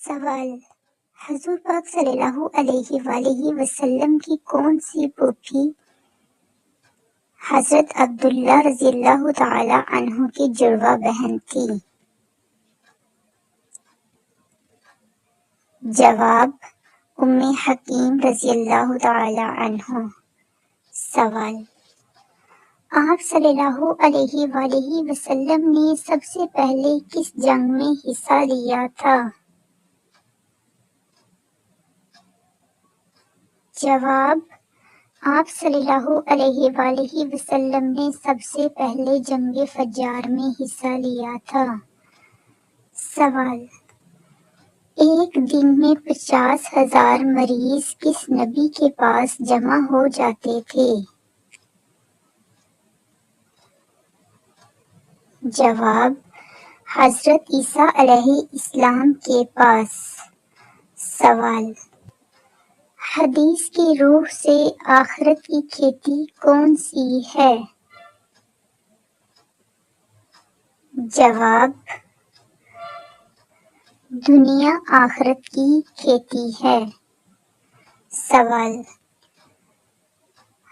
سوال: حضور پاک صلی اللہ علیہ وآلہ وسلم کی کون سی پھوپھی حضرت عبداللہ رضی اللہ تعالی عنہ کی جڑواں بہن تھی؟ جواب: ام حکیم رضی اللہ تعالی عنہ۔ سوال: آپ صلی اللہ علیہ وآلہ وسلم نے سب سے پہلے کس جنگ میں حصہ لیا تھا؟ جواب: آپ صلی اللہ علیہ وآلہ وسلم نے سب سے پہلے جنگ فجار میں حصہ لیا تھا۔ سوال: ایک دن میں 50,000 مریض کس نبی کے پاس جمع ہو جاتے تھے؟ جواب: حضرت عیسیٰ علیہ السلام کے پاس۔ سوال: حدیث کی روح سے آخرت کی کھیتی کون سی ہے؟ جواب: دنیا آخرت کی کھیتی ہے۔ سوال: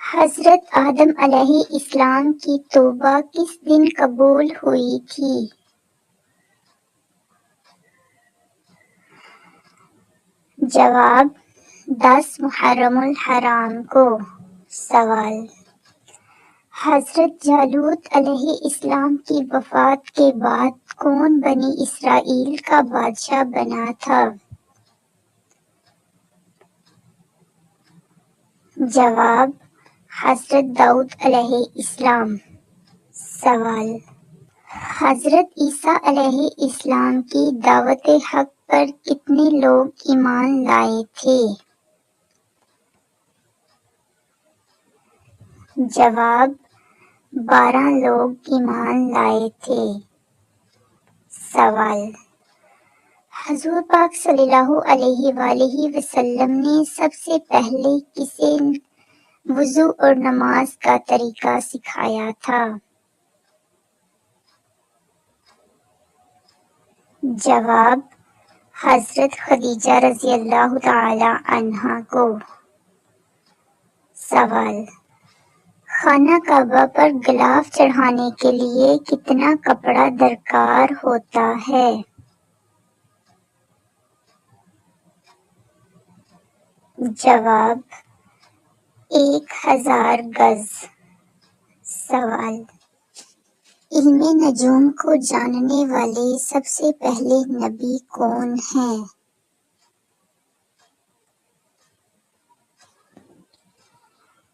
حضرت آدم علیہ السلام کی توبہ کس دن قبول ہوئی تھی؟ جواب: 10 محرم الحرام کو۔ سوال: حضرت جالوت علیہ السلام کی وفات کے بعد کون بنی اسرائیل کا بادشاہ بنا تھا؟ جواب: حضرت داؤد علیہ السلام۔ سوال: حضرت عیسیٰ علیہ السلام کی دعوت حق پر کتنے لوگ ایمان لائے تھے؟ جواب: 12 لوگ ایمان لائے تھے۔ سوال: حضور پاک صلی اللہ علیہ وآلہ وسلم نے سب سے پہلے کسے وضو اور نماز کا طریقہ سکھایا تھا؟ جواب: حضرت خدیجہ رضی اللہ تعالی عنہا کو۔ سوال: خانہ کعبہ پر غلاف چڑھانے کے لیے کتنا کپڑا درکار ہوتا ہے؟ جواب: 1000 گز۔ سوال: علم نجوم کو جاننے والے سب سے پہلے نبی کون ہیں؟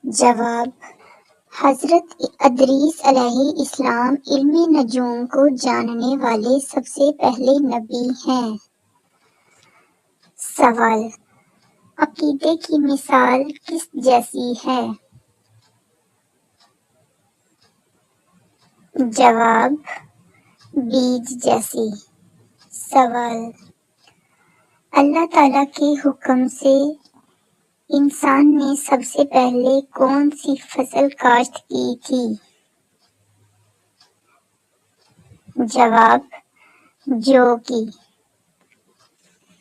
جواب: حضرت ادریس علیہ السلام علم نجوم کو جاننے والے سب سے پہلے نبی ہیں۔ سوال: عقیدے کی مثال کس جیسی ہے؟ جواب: بیج جیسی۔ سوال: اللہ تعالی کے حکم سے انسان نے سب سے پہلے کون سی فصل کاشت کی تھی؟ جواب: جو کی۔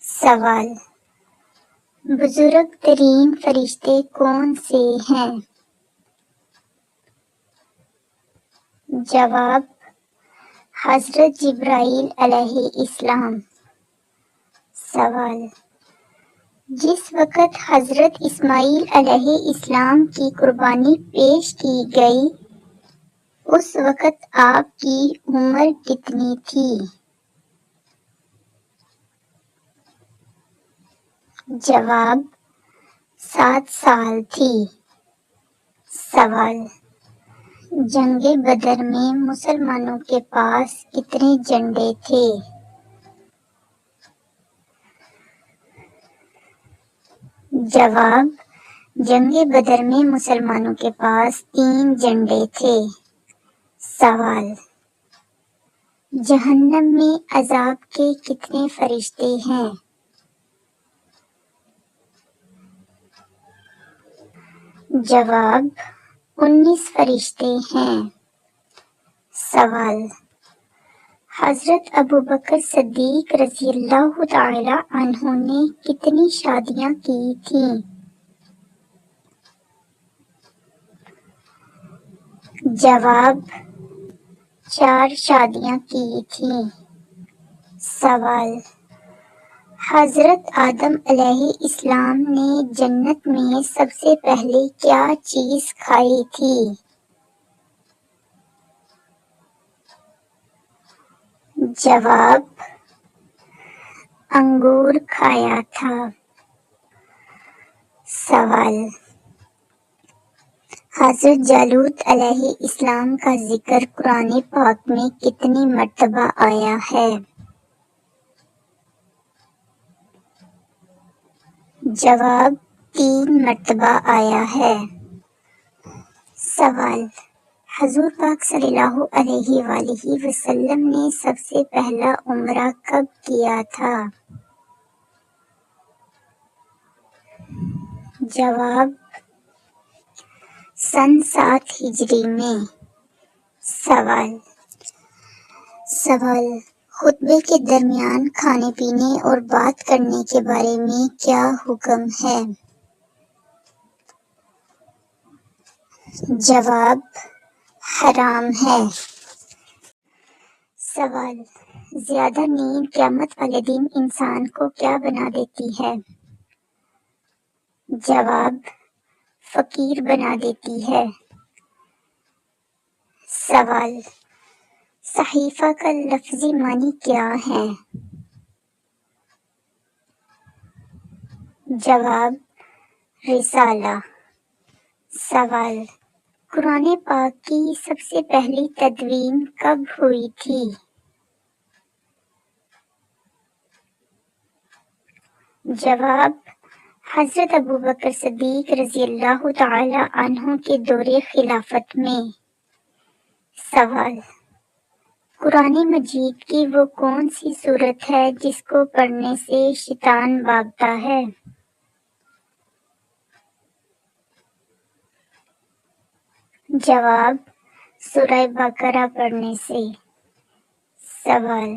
سوال: بزرگ ترین فرشتے کون سے ہیں؟ جواب: حضرت جبرائیل علیہ السلام۔ سوال: جس وقت حضرت اسماعیل علیہ السلام کی قربانی پیش کی گئی اس وقت آپ کی عمر کتنی تھی؟ جواب: 7 سال تھی۔ سوال: جنگ بدر میں مسلمانوں کے پاس کتنے جھنڈے تھے؟ جواب: جنگ بدر میں مسلمانوں کے پاس 3 جھنڈے تھے۔ سوال: جہنم میں عذاب کے کتنے فرشتے ہیں؟ جواب: 19 فرشتے ہیں۔ سوال: حضرت ابو بکر صدیق رضی اللہ تعالی عنہ نے کتنی شادیاں کی تھیں؟ جواب: 4 شادیاں کی تھیں۔ سوال: حضرت آدم علیہ السلام نے جنت میں سب سے پہلے کیا چیز کھائی تھی؟ جواب: انگور کھایا تھا۔ سوال: حضرت جالوت علیہ السلام کا ذکر قرآن پاک میں کتنی مرتبہ آیا ہے؟ جواب: 3 مرتبہ آیا ہے۔ سوال: حضور پاک صلی اللہ علیہ وآلہ وسلم نے سب سے پہلا عمرہ کب کیا تھا؟ جواب: سن 7 ہجری میں۔ سوال: خطبے کے درمیان کھانے پینے اور بات کرنے کے بارے میں کیا حکم ہے؟ جواب: حرام ہے۔ سوال: زیادہ نیند قیامت والے دن انسان کو کیا بنا دیتی ہے؟ جواب: فقیر بنا دیتی ہے۔ سوال: صحیفہ کا لفظی معنی کیا ہے؟ جواب: رسالہ۔ سوال: قرآن پاک کی سب سے پہلی تدوین کب ہوئی تھی؟ جواب: حضرت ابو بکر صدیق رضی اللہ تعالی عنہ کے دور خلافت میں۔ سوال: قرآن مجید کی وہ کون سی سورت ہے جس کو پڑھنے سے شیطان بھاگتا ہے؟ جواب: سورہ بقرہ پڑھنے سے۔ سوال: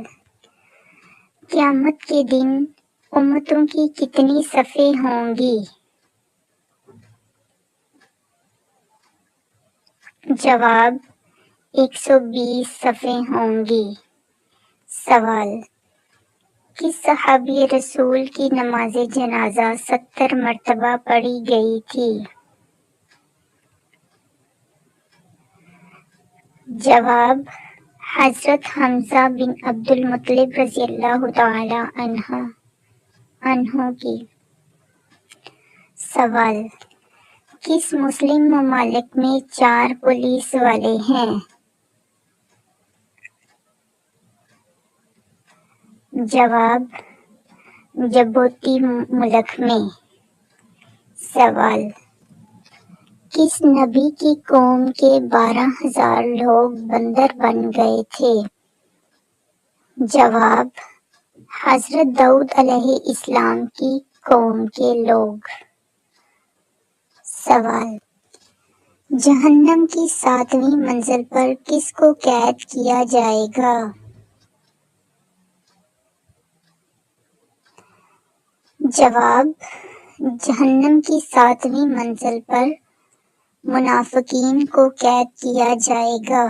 قیامت کے دن امتوں کی کتنی صفیں ہوں گی؟ جواب: 120 صفیں ہوں گی۔ سوال: کس صحابی رسول کی نماز جنازہ 70 مرتبہ پڑھی گئی تھی؟ جواب: حضرت حمزہ بن عبد المطلب رضی اللہ تعالی عنہ کی۔ سوال: کس مسلم ممالک میں 4 پولیس والے ہیں؟ جواب: جبوتی ملک میں۔ سوال: کس نبی کی قوم کے 12,000 لوگ بندر بن گئے تھے؟ جواب: حضرت داؤد علیہ السلام کی قوم کے لوگ۔ سوال: جہنم کی 7ویں منزل پر کس کو قید کیا جائے گا؟ جواب: جہنم کی 7ویں منزل پر منافقین کو قید کیا جائے گا۔